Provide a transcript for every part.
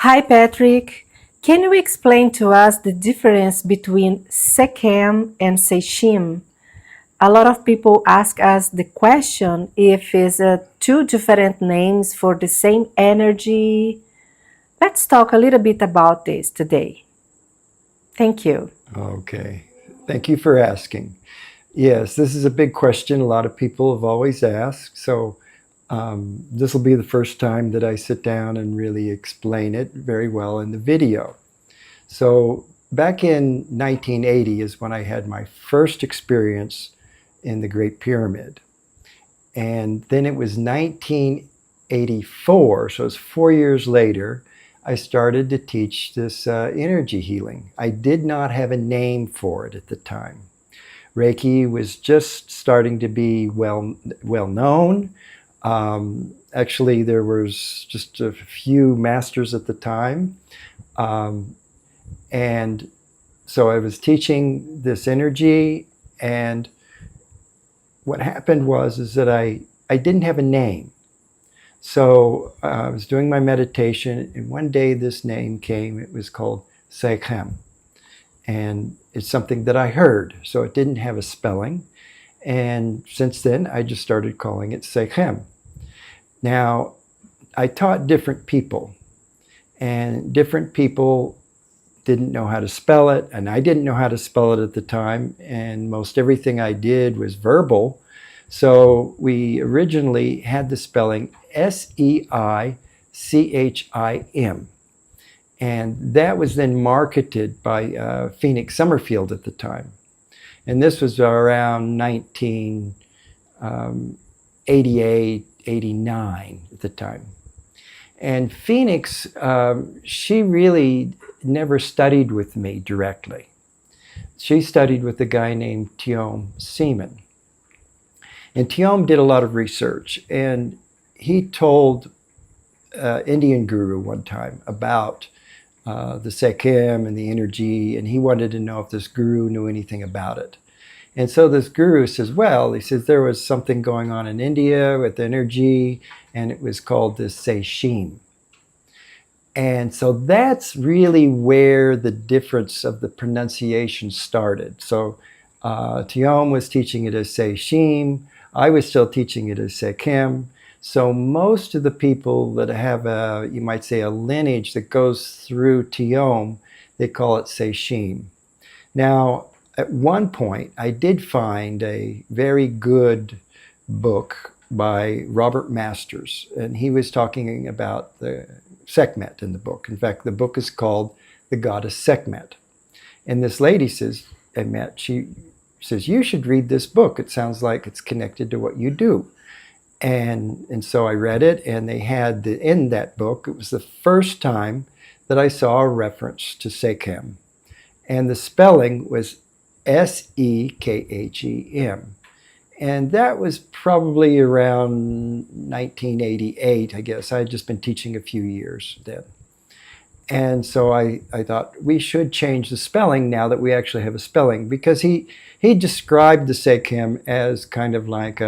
Hi, Patrick. Can you explain to us the difference between Sekhem and Sechim? A lot of people ask us the question if it's two different names for the same energy. Let's talk a little bit about this today. Thank you. Okay. Thank you for asking. Yes, this is a big question. A lot of people have always asked. So this will be the first time that I sit down and really explain it very well in the video. So back in 1980 is when I had my first experience in the Great Pyramid. And then it was 1984, so it's 4 years later, I started to teach this energy healing. I did not have a name for it at the time. Reiki was just starting to be well known. Actually, there was just a few masters at the time. Um, and so I was teaching this energy, and what happened was is that I didn't have a name. So I was doing my meditation, and one day this name came. It was called Sekhem. And it's something that I heard, so it didn't have a spelling. And since then, I just started calling it Sekhem. Now, I taught different people, and different people didn't know how to spell it, and I didn't know how to spell it at the time, and most everything I did was verbal. So we originally had the spelling Seichim. And that was then marketed by Phoenix Summerfield at the time. And this was around 1988, 89 at the time. And Phoenix, she really never studied with me directly. She studied with a guy named Tiom Seaman. And Tiom did a lot of research, and he told Indian guru one time about the Sekhem and the energy, and he wanted to know if this guru knew anything about it. And so this guru says, well, he says there was something going on in India with energy, and it was called the Sechim. And so that's really where the difference of the pronunciation started. So Tiom was teaching it as Sechim. I was still teaching it as Sekhem. So most of the people that have a, you might say, a lineage that goes through Tiom, they call it Sechim. Now, at one point, I did find a very good book by Robert Masters, and he was talking about the Sekhmet in the book. In fact, the book is called The Goddess Sekhmet. And this lady says, she says, you should read this book. It sounds like it's connected to what you do. And so I read it, and they had in that book, it was the first time that I saw a reference to Sekhem. And the spelling was Sekhem. And that was probably around 1988, I guess. I had just been teaching a few years then. And so I thought we should change the spelling now that we actually have a spelling, because he described the Sekhem as kind of like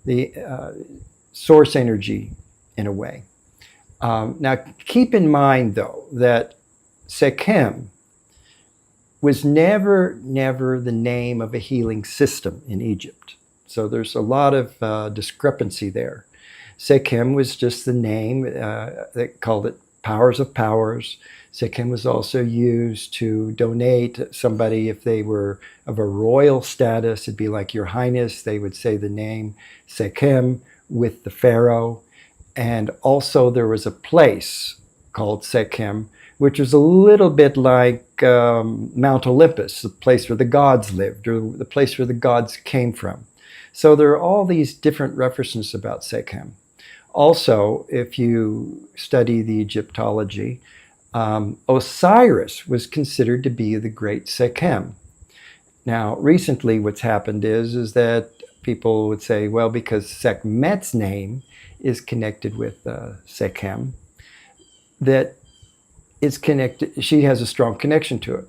the source energy in a way. Now, keep in mind, though, that Sekhem was never the name of a healing system in Egypt. So there's a lot of discrepancy there. Sekhem was just the name. They called it Powers of Powers. Sekhem was also used to donate somebody if they were of a royal status. It'd be like Your Highness. They would say the name Sekhem with the pharaoh. And also there was a place called Sekhem, which was a little bit like Mount Olympus, the place where the gods lived, or the place where the gods came from. So there are all these different references about Sekhem. Also, if you study the Egyptology, Osiris was considered to be the great Sekhem. Now, recently what's happened is that people would say, well, because Sekhmet's name is connected with Sekhem, that it's connected, she has a strong connection to it.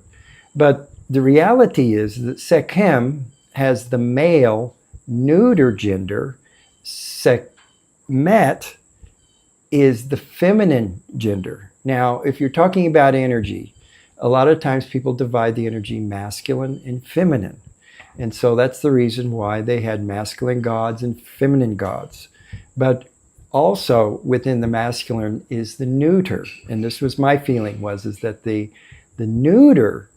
But the reality is that Sekhem has the male neuter gender. Sekhmet is the feminine gender. Now, if you're talking about energy, a lot of times people divide the energy masculine and feminine. And so that's the reason why they had masculine gods and feminine gods. But also within the masculine is the neuter. And this was my feeling is that the neuter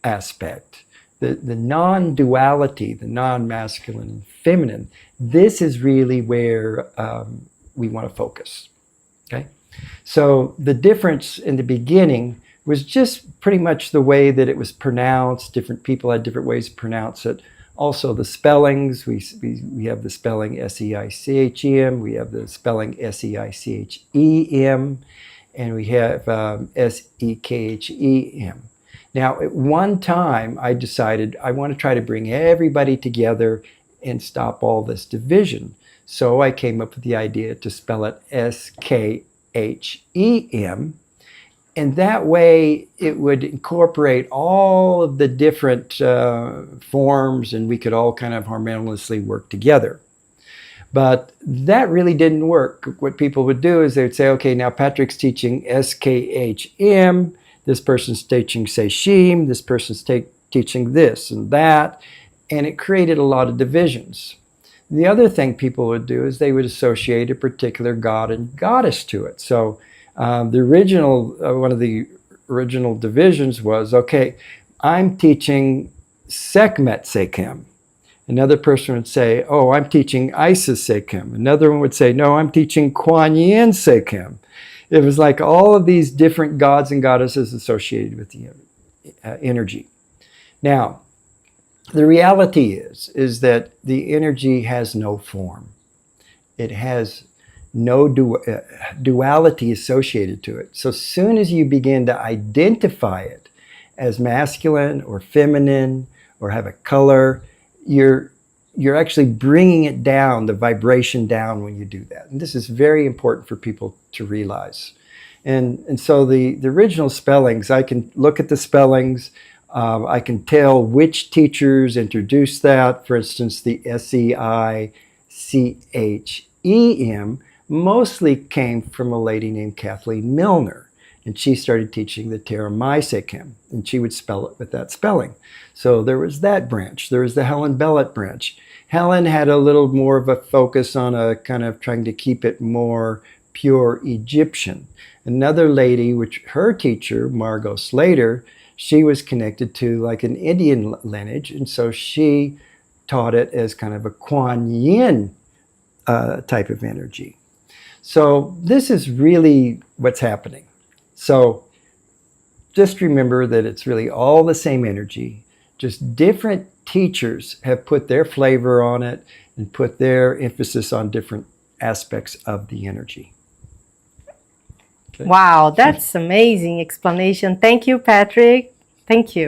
aspect, the non-duality, the non-masculine and feminine, this is really where we want to focus. Okay? So the difference in the beginning was just pretty much the way that it was pronounced. Different people had different ways to pronounce it. Also the spellings, we have the spelling S-E-I-C-H-E-M, we have the spelling S-E-I-C-H-E-M, and we have S-E-K-H-E-M. Now, at one time, I decided I want to try to bring everybody together and stop all this division. So I came up with the idea to spell it S-K-H-E-M. And that way it would incorporate all of the different forms, and we could all kind of harmoniously work together. But that really didn't work. What people would do is they would say, okay, now Patrick's teaching S-K-H-M, this person's teaching Sechim, this person's teaching this and that, and it created a lot of divisions. The other thing people would do is they would associate a particular god and goddess to it. So the original, one of the original divisions was, okay, I'm teaching Sekhmet Sekhem. Another person would say, oh, I'm teaching Isis Sekhem. Another one would say, no, I'm teaching Kuan Yin Sekhem. It was like all of these different gods and goddesses associated with the energy. Now, the reality is that the energy has no form. It has no duality associated to it. So as soon as you begin to identify it as masculine or feminine or have a color, you're actually bringing it down, the vibration down when you do that. And this is very important for people to realize. And so the original spellings, I can look at the spellings, I can tell which teachers introduced that. For instance, the S-E-I-C-H-E-M mostly came from a lady named Kathleen Milner. And she started teaching the Teramai Sekhem, and she would spell it with that spelling. So there was that branch. There was the Helen Bellet branch. Helen had a little more of a focus on a kind of trying to keep it more pure Egyptian. Another lady, which her teacher, Margot Slater, she was connected to like an Indian lineage, and so she taught it as kind of a Kuan Yin type of energy. So this is really what's happening. So just remember that it's really all the same energy, just different teachers have put their flavor on it and put their emphasis on different aspects of the energy. Okay. Wow, that's amazing explanation. Thank you, Patrick. Thank you.